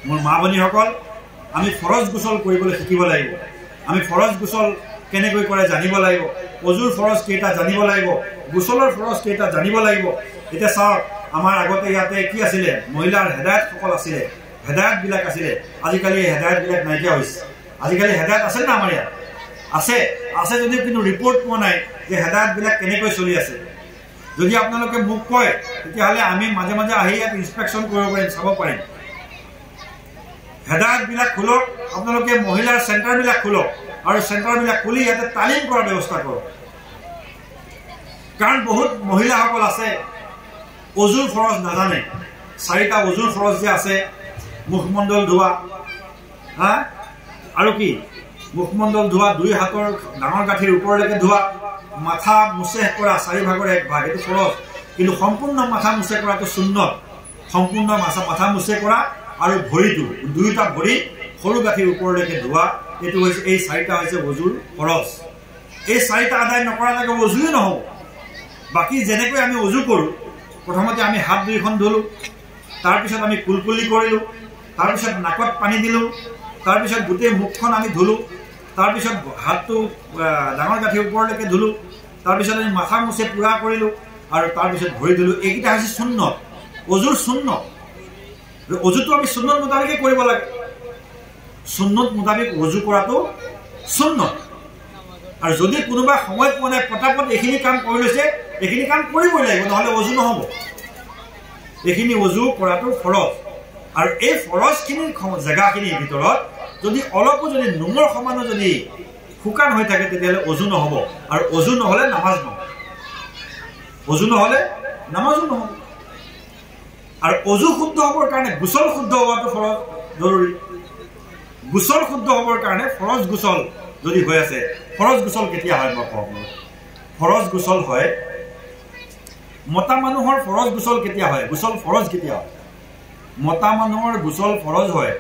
মোৰ মা ভনীসকল আমি ফৰজ গোসল কৰিবলৈ শিকিব লাগিব আমি ফৰজ গোসল কেনেকৈ কৰে জানিব লাগিব অজুৰ ফৰজ কেইটা জানিব লাগিব গোসলৰ ফৰজ কেইটা জানিব লাগিব এটা চাওক আমাৰ আগতে ইয়াতে কি আছিলে মহিলাৰ হেদায়েত সকল আছিলে হেদায়েত বিলাক আছিলে আজিকালি হেদায়েত বিলাক নাইকিয়া হৈছে আজিকালি হেদায়েত আছে না আমাৰ ইয়াত আছে আছে যদিও কিন্তু ৰিপৰ্ট পোৱা নাই যে হেদায়েত বিলাক কেনেকৈ চলি আছে যদি আপোনালোকে মোক কয় তেতিয়াহ'লে আমি মাজে মাজে আহি ইয়াত ইনস্পেকশ্যন কৰিব পাৰিম চাব পাৰিম হেদায়েত বিলাক খুলক আপোনালোকে মহিলাৰ চেণ্টাৰ বিলাক খুলক আৰু চেণ্টাৰ বিলাক খুলি ইয়াতে তালিম কৰাৰ ব্যৱস্থা কৰক কাৰণ বহুত মহিলাসকল আছে অজুৰ ফৰজ নাজানে চাৰিটা অজুৰ ফৰজ যে আছে মুখমণ্ডল ধোৱা আৰু কি মুখমণ্ডল ধোৱা দুই হাতৰ ডাঙৰ গাঁঠিৰ ওপৰলৈকে ধোৱা মাথা মুছে কৰা চাৰি ভাগৰ এক ভাগ এইটো ফৰজ কিন্তু সম্পূৰ্ণ মাথা মুছে কৰাটো সুন্নত সম্পূৰ্ণ মাথা মুছে কৰা আৰু ভৰিটো দুইটা ভৰি সৰু গাঁঠিৰ ওপৰলৈকে ধোৱা এইটো হৈছে এই চাৰিটা হৈছে অজুৰ ফৰজ এই চাৰিটা আদায় নকৰালৈকে অজুয়ে নহ'ব বাকী যেনেকৈ আমি অজু কৰোঁ প্ৰথমতে আমি হাত দুইখন ধুলোঁ তাৰপিছত আমি কুলকুলি কৰিলোঁ তাৰপিছত নাকত পানী দিলোঁ তাৰপিছত গোটেই মুখখন আমি ধুলোঁ তাৰপিছত হাতটো ডাঙৰ গাঁঠিৰ ওপৰলৈকে ধুলোঁ তাৰপিছত আমি মাথা মুছে পূৰা কৰিলোঁ আৰু তাৰপিছত ভৰি ধুলোঁ এইকেইটা হৈছে সুন্নত অজুৰ সুন্নত অজুটো আমি সুন্নত মোতাবিকে কৰিব লাগে সুন্নত মোতাবিক অজু কৰাটো সুন্নত আৰু যদি কোনোবা সময় পোৱা নাই পটাপট এইখিনি কাম কৰি লৈছে এইখিনি কাম কৰিবই লাগিব নহ'লে অজু নহ'ব এইখিনি অজু কৰাটো ফৰজ আৰু এই ফৰজখিনিৰ জেগাখিনিৰ ভিতৰত যদি অলপো যদি নোমৰ সমানো যদি শুকান হৈ থাকে তেতিয়াহ'লে অজু নহ'ব আৰু অজু নহ'লে নামাজ নহ'ব অজু নহ'লে নামাজো নহ'ব আৰু অজু শুদ্ধ হ'বৰ কাৰণে গোসল শুদ্ধ হোৱাটো ফৰজ জৰুৰী গোসল শুদ্ধ হ'বৰ কাৰণে ফৰজ গোসল যদি হৈ আছে ফৰজ গোসল কেতিয়া হয় মই কওঁ ফৰজ গোসল হয় মতা মানুহৰ ফৰজ গোসল কেতিয়া হয় গোসল ফৰজ কেতিয়া হয় মতা মানুহৰ গোসল ফৰজ হয়